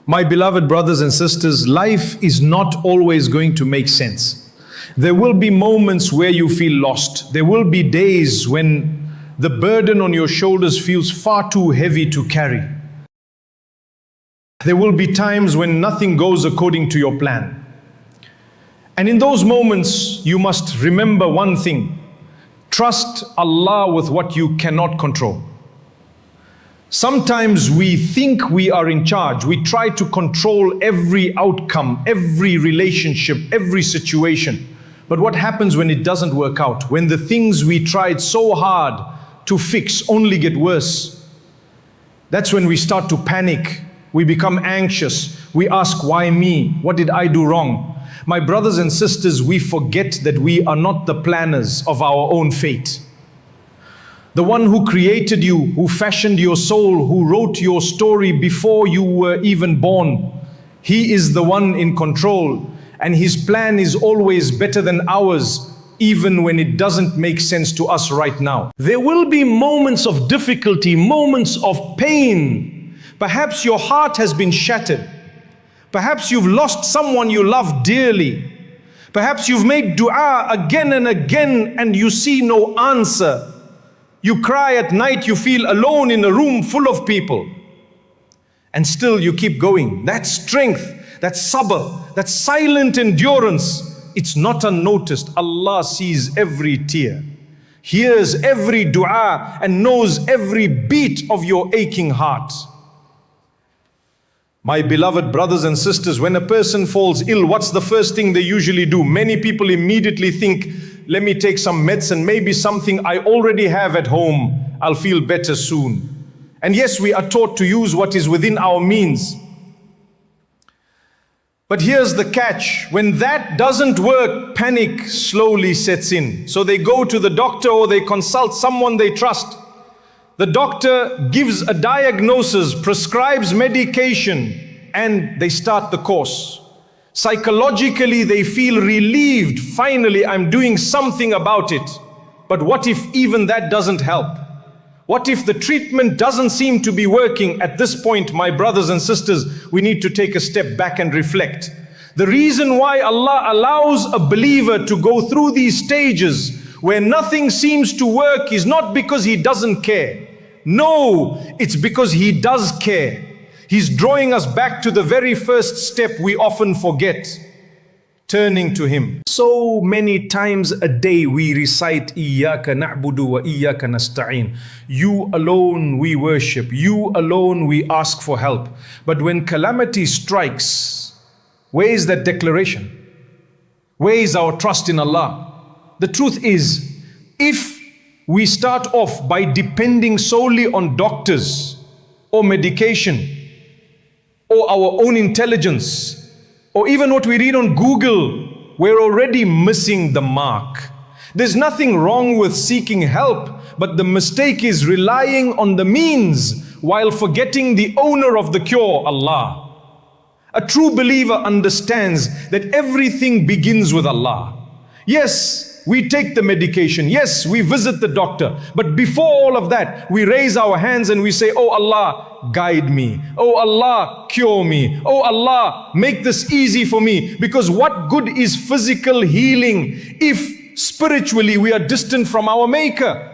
My beloved brothers and sisters, life is not always going to make sense. There will be moments where you feel lost. There will be days when the burden on your shoulders feels far too heavy to carry. There will be times when nothing goes according to your plan. And in those moments, you must remember one thing. Trust Allah with what you cannot control. Sometimes we think we are in charge. We try to control every outcome, every relationship, every situation. But what happens when it doesn't work out? When the things we tried so hard to fix only get worse? That's when we start to panic. We become anxious. We ask, why me? What did I do wrong? My brothers and sisters, we forget that we are not the planners of our own fate. The one who created you, who fashioned your soul, who wrote your story before you were even born, He is the one in control, and His plan is always better than ours, even when it doesn't make sense to us right now. There will be moments of difficulty, moments of pain. Perhaps your heart has been shattered. Perhaps you've lost someone you love dearly. Perhaps you've made dua again and again and you see no answer. You cry at night, you feel alone in a room full of people. And still you keep going. That's strength, that's sabr, that's silent endurance. It's not unnoticed. Allah sees every tear, hears every dua, and knows every beat of your aching heart. My beloved brothers and sisters, when a person falls ill, what's the first thing they usually do? Many people immediately think, let me take some medicine, maybe something I already have at home, I'll feel better soon. And yes, we are taught to use what is within our means. But here's the catch. When that doesn't work, panic slowly sets in. So they go to the doctor or they consult someone they trust. The doctor gives a diagnosis, prescribes medication, and they start the course. Psychologically, they feel relieved. Finally, I'm doing something about it. But what if even that doesn't help? What if the treatment doesn't seem to be working? At this point, my brothers and sisters, we need to take a step back and reflect. The reason why Allah allows a believer to go through these stages where nothing seems to work is not because He doesn't care. No, it's because He does care. He's drawing us back to the very first step we often forget, turning to Him. So many times a day we recite, Iyyaka na'budu wa iyyaka nasta'in. You alone we worship, you alone we ask for help. But when calamity strikes, where is that declaration? Where is our trust in Allah? The truth is, if we start off by depending solely on doctors or medication or our own intelligence or even what we read on Google, we're already missing the mark. There's nothing wrong with seeking help, but the mistake is relying on the means while forgetting the owner of the cure, Allah. A true believer understands that everything begins with Allah. Yes, we take the medication. Yes, we visit the doctor. But before all of that, we raise our hands and we say, oh Allah, guide me. Oh Allah, cure me. Oh Allah, make this easy for me. Because what good is physical healing if spiritually we are distant from our Maker?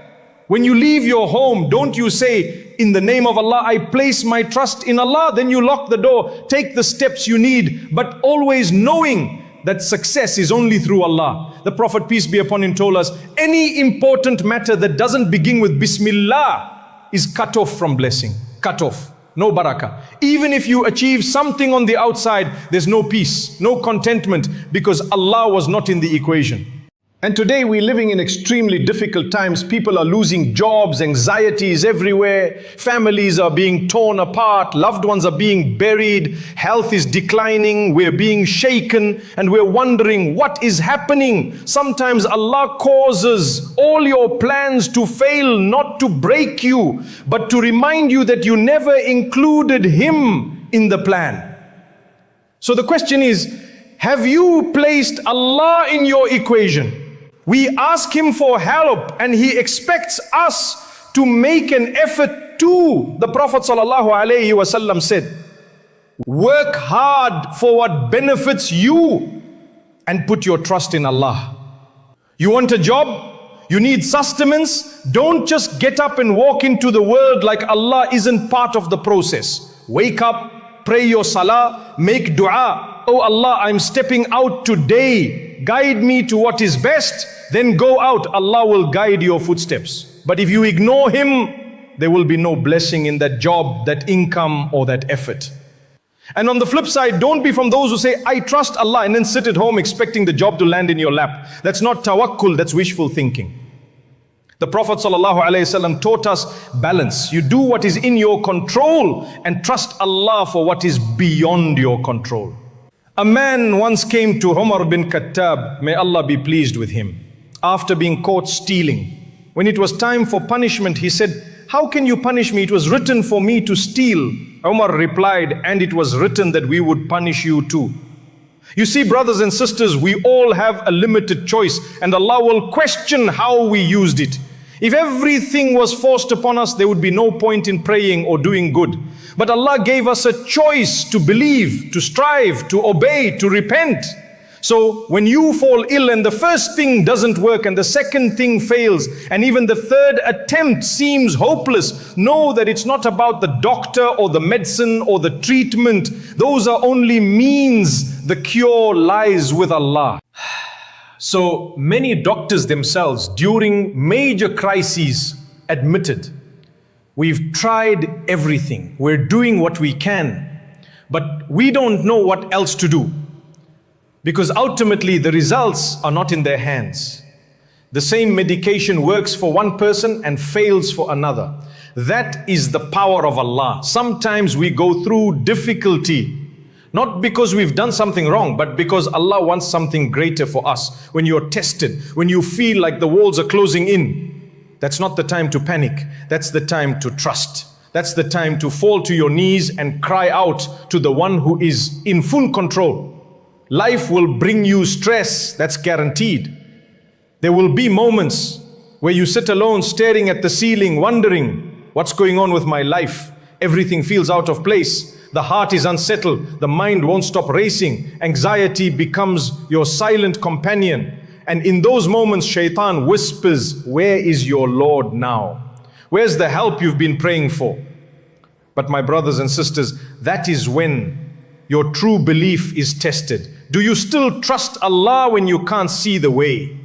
When you leave your home, don't you say, in the name of Allah, I place my trust in Allah. Then you lock the door, take the steps you need, but always knowing that success is only through Allah. The Prophet, peace be upon him, told us, any important matter that doesn't begin with Bismillah is cut off from blessing. Cut off. No barakah. Even if you achieve something on the outside, there's no peace, no contentment, because Allah was not in the equation. And today we're living in extremely difficult times. People are losing jobs, anxieties everywhere. Families are being torn apart. Loved ones are being buried. Health is declining. We're being shaken and we're wondering what is happening. Sometimes Allah causes all your plans to fail, not to break you, but to remind you that you never included Him in the plan. So the question is, have you placed Allah in your equation? We ask Him for help and He expects us to make an effort too. The Prophet ﷺ said, Work hard for what benefits you and put your trust in Allah. You want a job? You need sustenance? Don't just get up and walk into the world like Allah isn't part of the process. Wake up, pray your salah, make dua. Oh Allah, I'm stepping out today. Guide me to what is best. Then go out. Allah will guide your footsteps. But if you ignore Him, there will be no blessing in that job, that income, or that effort. And on the flip side, don't be from those who say, I trust Allah, and then sit at home expecting the job to land in your lap. That's not tawakkul, that's wishful thinking. The Prophet ﷺ taught us balance. You do what is in your control and trust Allah for what is beyond your control. A man once came to Umar bin Khattab, may Allah be pleased with him, after being caught stealing. When it was time for punishment, he said, how can you punish me? It was written for me to steal. Umar replied, and it was written that we would punish you too. You see, brothers and sisters, we all have a limited choice, and Allah will question how we used it. If everything was forced upon us, there would be no point in praying or doing good. But Allah gave us a choice to believe, to strive, to obey, to repent. So when you fall ill and the first thing doesn't work and the second thing fails and even the third attempt seems hopeless, know that it's not about the doctor or the medicine or the treatment. Those are only means. The cure lies with Allah. So many doctors themselves during major crises admitted, we've tried everything, we're doing what we can, but we don't know what else to do. Because ultimately the results are not in their hands. The same medication works for one person and fails for another. That is the power of Allah. Sometimes we go through difficulty, not because we've done something wrong, but because Allah wants something greater for us. When you're tested, when you feel like the walls are closing in, that's not the time to panic. That's the time to trust. That's the time to fall to your knees and cry out to the one who is in full control. Life will bring you stress, that's guaranteed. There will be moments where you sit alone staring at the ceiling, wondering, what's going on with my life? Everything feels out of place. The heart is unsettled. The mind won't stop racing. Anxiety becomes your silent companion. And in those moments, shaitan whispers, where is your Lord now? Where's the help you've been praying for? But my brothers and sisters, that is when your true belief is tested. Do you still trust Allah when you can't see the way?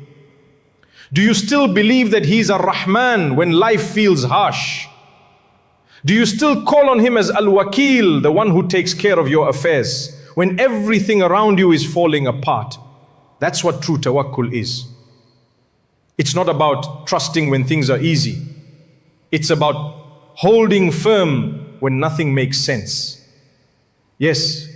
Do you still believe that He's a Rahman when life feels harsh? Do you still call on Him as Al-Wakil, the one who takes care of your affairs, when everything around you is falling apart? That's what true tawakkul is. It's not about trusting when things are easy. It's about holding firm when nothing makes sense. Yes,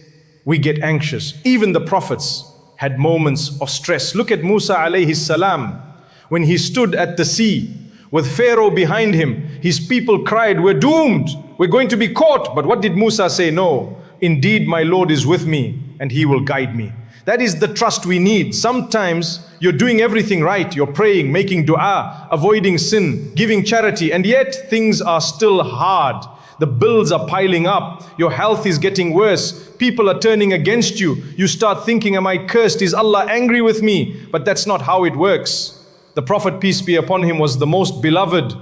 we get anxious. Even the prophets had moments of stress. Look at Musa alayhi salam. When he stood at the sea with Pharaoh behind him, his people cried, we're doomed, we're going to be caught. But what did Musa say? No, indeed my Lord is with me and He will guide me. That is the trust we need. Sometimes you're doing everything right. You're praying, making dua, avoiding sin, giving charity, and yet things are still hard. The bills are piling up. Your health is getting worse. People are turning against you. You start thinking, am I cursed? Is Allah angry with me? But that's not how it works. The Prophet, peace be upon him, was the most beloved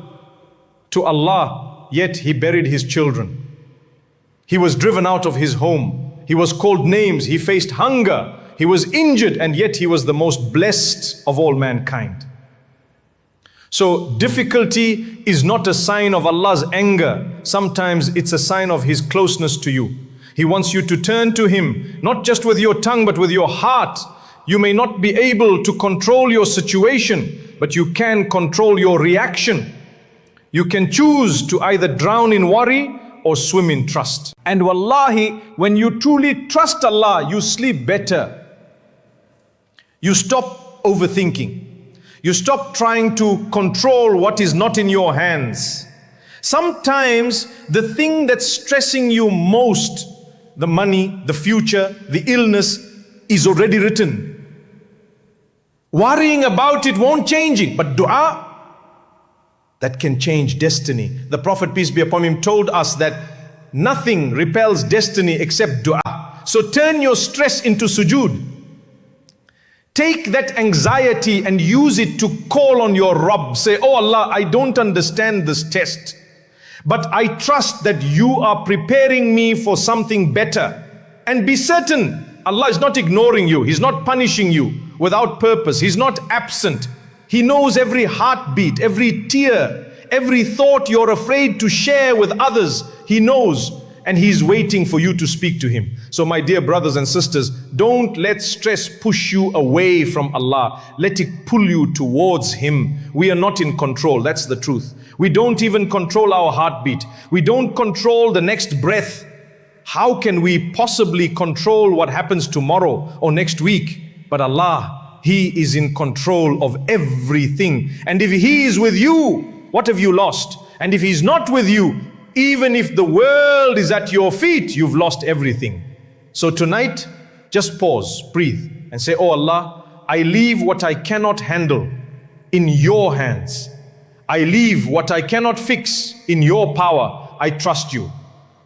to Allah, yet he buried his children. He was driven out of his home. He was called names. He faced hunger. He was injured, and yet he was the most blessed of all mankind. So difficulty is not a sign of Allah's anger. Sometimes it's a sign of His closeness to you. He wants you to turn to Him, not just with your tongue, but with your heart. You may not be able to control your situation, but you can control your reaction. You can choose to either drown in worry or swim in trust. And wallahi, when you truly trust Allah, you sleep better. You stop overthinking. You stop trying to control what is not in your hands. Sometimes the thing that's stressing you most, the money, the future, the illness, is already written. Worrying about it won't change it, but dua, that can change destiny. The Prophet, peace be upon him, told us that Nothing repels destiny except dua. So turn your stress into sujood. Take that anxiety and use it to call on your Rabb. Say, oh Allah, I don't understand this test, but I trust that you are preparing me for something better. And be certain, Allah is not ignoring you. He's not punishing you without purpose. He's not absent. He knows every heartbeat, every tear, every thought you're afraid to share with others. He knows, and He's waiting for you to speak to Him. So my dear brothers and sisters, don't let stress push you away from Allah. Let it pull you towards Him. We are not in control. That's the truth. We don't even control our heartbeat. We don't control the next breath. How can we possibly control what happens tomorrow or next week? But Allah, He is in control of everything. And if He is with you, what have you lost? And if He's not with you, even if the world is at your feet, you've lost everything. So tonight, just pause, breathe, and say, oh Allah, I leave what I cannot handle in your hands. I leave what I cannot fix in your power. I trust you.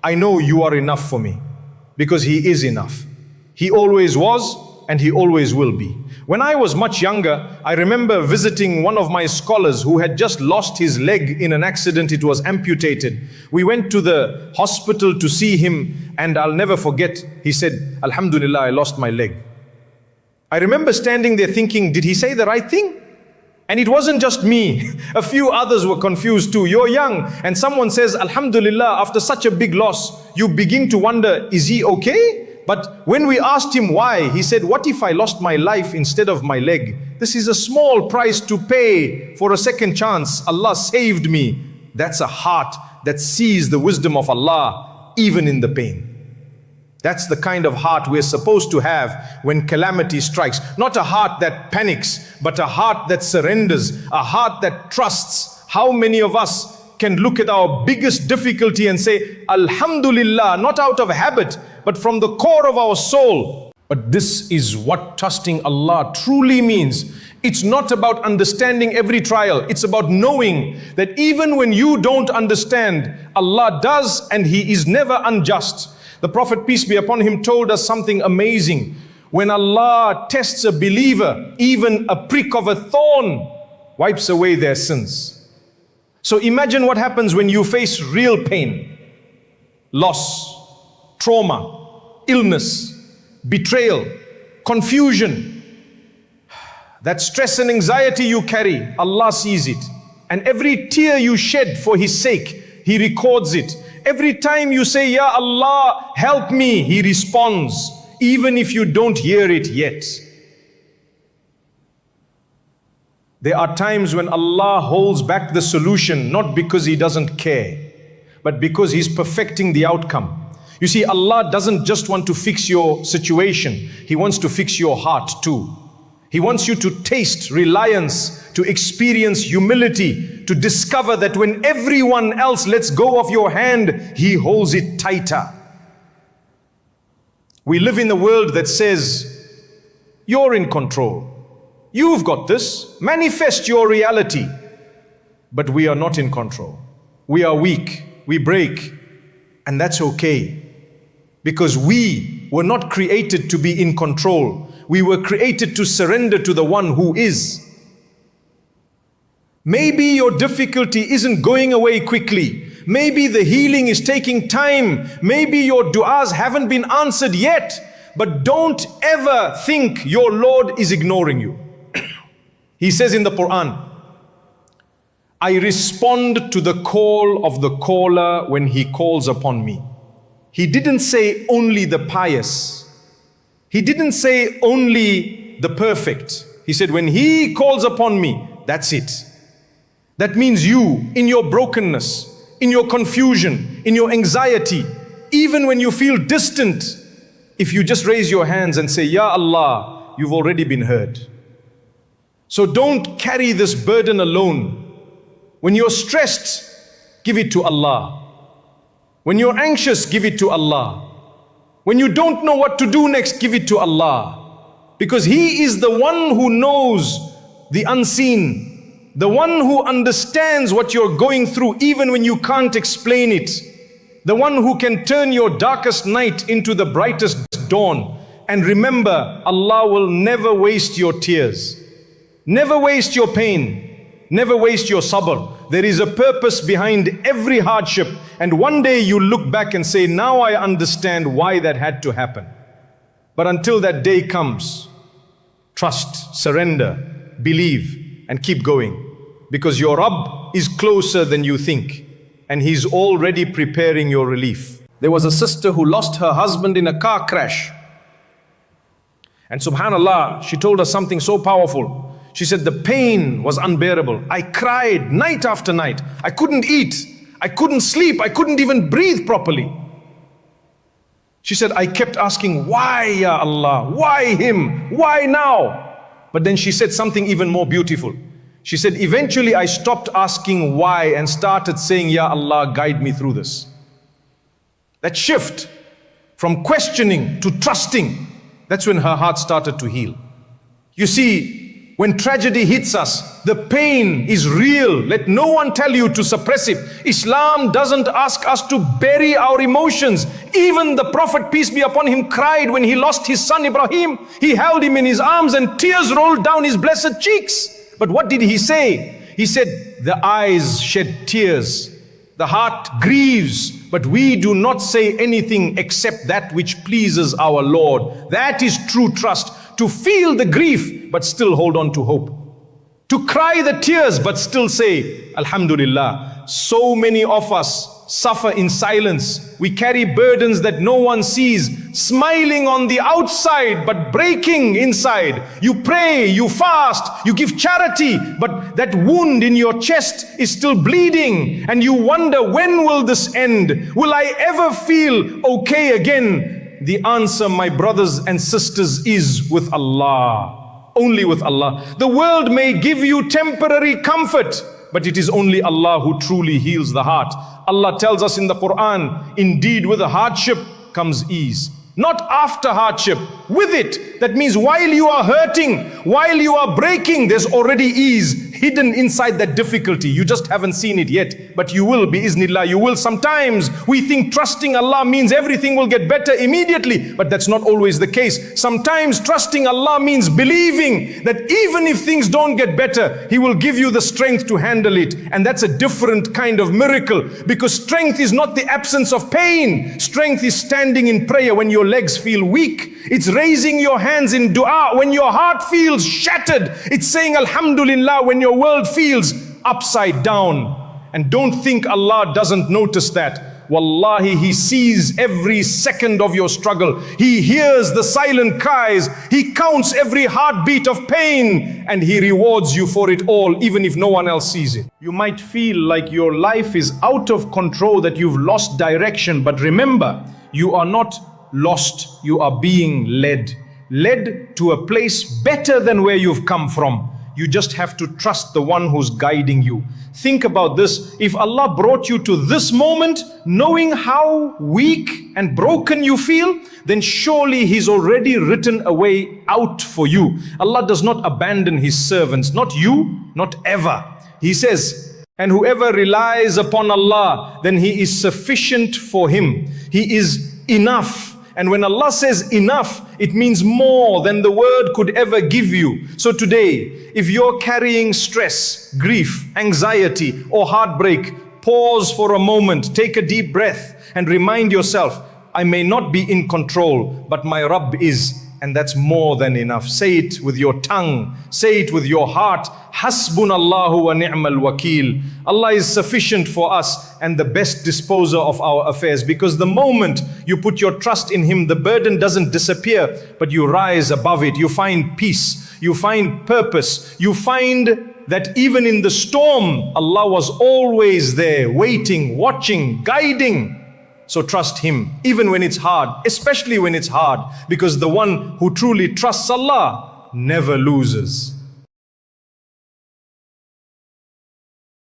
I know you are enough for me, because He is enough. He always was, and He always will be. When I was much younger, I remember visiting one of my scholars who had just lost his leg in an accident. It was amputated. We went to the hospital to see him, and I'll never forget, he said, Alhamdulillah, I lost my leg. I remember standing there thinking, did he say the right thing? And it wasn't just me. A few others were confused too. You're young, and someone says, Alhamdulillah, after such a big loss, you begin to wonder, is he okay? But when we asked him why, he said, what if I lost my life instead of my leg? This is a small price to pay for a second chance. Allah saved me. That's a heart that sees the wisdom of Allah even in the pain. That's the kind of heart we're supposed to have when calamity strikes. Not a heart that panics, but a heart that surrenders, a heart that trusts. How many of us can look at our biggest difficulty and say, Alhamdulillah, not out of habit, but from the core of our soul. But this is what trusting Allah truly means. It's not about understanding every trial. It's about knowing that even when you don't understand, Allah does, and He is never unjust. The Prophet, peace be upon him, told us something amazing. When Allah tests a believer, even a prick of a thorn wipes away their sins. So imagine what happens when you face real pain, loss, trauma, illness, betrayal, confusion. That stress and anxiety you carry, Allah sees it. And every tear you shed for His sake, He records it. Every time you say, Ya Allah, help me, He responds, even if you don't hear it yet. There are times when Allah holds back the solution, not because He doesn't care, but because He's perfecting the outcome. You see, Allah doesn't just want to fix your situation. He wants to fix your heart too. He wants you to taste reliance, to experience humility, to discover that when everyone else lets go of your hand, He holds it tighter. We live in a world that says, you're in control. You've got this. Manifest your reality. But we are not in control. We are weak. We break. And that's okay. Because we were not created to be in control. We were created to surrender to the one who is. Maybe your difficulty isn't going away quickly. Maybe the healing is taking time. Maybe your du'as haven't been answered yet. But don't ever think your Lord is ignoring you. He says in the Quran, I respond to the call of the caller when he calls upon me. He didn't say only the pious. He didn't say only the perfect. He said, when He calls upon me, that's it. That means you, in your brokenness, in your confusion, in your anxiety, even when you feel distant, if you just raise your hands and say, Ya Allah, you've already been heard. So don't carry this burden alone. When you're stressed, give it to Allah. When you're anxious, give it to Allah. When you don't know what to do next, give it to Allah. Because He is the one who knows the unseen, the one who understands what you're going through even when you can't explain it, the one who can turn your darkest night into the brightest dawn. And remember, Allah will never waste your tears, never waste your pain, never waste your sabr. There is a purpose behind every hardship, and one day you look back and say, now I understand why that had to happen. But until that day comes, trust, surrender, believe, and keep going, because your Rabb is closer than you think, and He's already preparing your relief. There was a sister who lost her husband in a car crash. And subhanallah, she told us something so powerful. She said, the pain was unbearable. I cried night after night. I couldn't eat. I couldn't sleep. I couldn't even breathe properly. She said, I kept asking, why, Ya Allah? Why him? Why now? But then she said something even more beautiful. She said, eventually I stopped asking why and started saying, Ya Allah, guide me through this. That shift from questioning to trusting, that's when her heart started to heal. You see, when tragedy hits us, the pain is real. Let no one tell you to suppress it. Islam doesn't ask us to bury our emotions. Even the Prophet, peace be upon him, cried when he lost his son Ibrahim. He held him in his arms and tears rolled down his blessed cheeks. But what did he say? He said, the eyes shed tears, the heart grieves, but we do not say anything except that which pleases our Lord. That is true trust. To feel the grief, but still hold on to hope. To cry the tears, but still say, Alhamdulillah. So many of us suffer in silence. We carry burdens that no one sees, smiling on the outside, but breaking inside. You pray, you fast, you give charity, but that wound in your chest is still bleeding. And you wonder, when will this end? Will I ever feel okay again? The answer, my brothers and sisters, is with Allah. Only with Allah. The world may give you temporary comfort, but it is only Allah who truly heals the heart. Allah tells us in the Quran, indeed with a hardship comes ease. Not after hardship, with it. That means while you are hurting, while you are breaking, there's already ease hidden inside that difficulty. You just haven't seen it yet, but you will, bi-iznillah, you will. Sometimes we think trusting Allah means everything will get better immediately, but that's not always the case. Sometimes trusting Allah means believing that even if things don't get better, He will give you the strength to handle it. And that's a different kind of miracle, because strength is not the absence of pain. Strength is standing in prayer when your legs feel weak. It's raising your hands in dua when your heart feels shattered. It's saying Alhamdulillah when your world feels upside down. And don't think Allah doesn't notice that. Wallahi, He sees every second of your struggle. He hears the silent cries. He counts every heartbeat of pain, and He rewards you for it all, even if no one else sees it. You might feel like your life is out of control, that you've lost direction, but remember, you are not lost, you are being led to a place better than where you've come from. You just have to trust the one who's guiding you. Think about this. If Allah brought you to this moment, knowing how weak and broken you feel, then surely He's already written a way out for you. Allah does not abandon His servants, not you, not ever. He says, and whoever relies upon Allah, then He is sufficient for him. He is enough. And when Allah says enough, it means more than the word could ever give you. So today, if you're carrying stress, grief, anxiety, or heartbreak, pause for a moment, take a deep breath, and remind yourself, I may not be in control, but my Rabb is. And that's more than enough. Say it with your tongue. Say it with your heart. Hasbunallahu wa ni'mal wakeel. Allah is sufficient for us and the best disposer of our affairs. Because the moment you put your trust in Him, the burden doesn't disappear, but you rise above it. You find peace. You find purpose. You find that even in the storm, Allah was always there, waiting, watching, guiding. So trust Him, even when it's hard, especially when it's hard, because the one who truly trusts Allah never loses.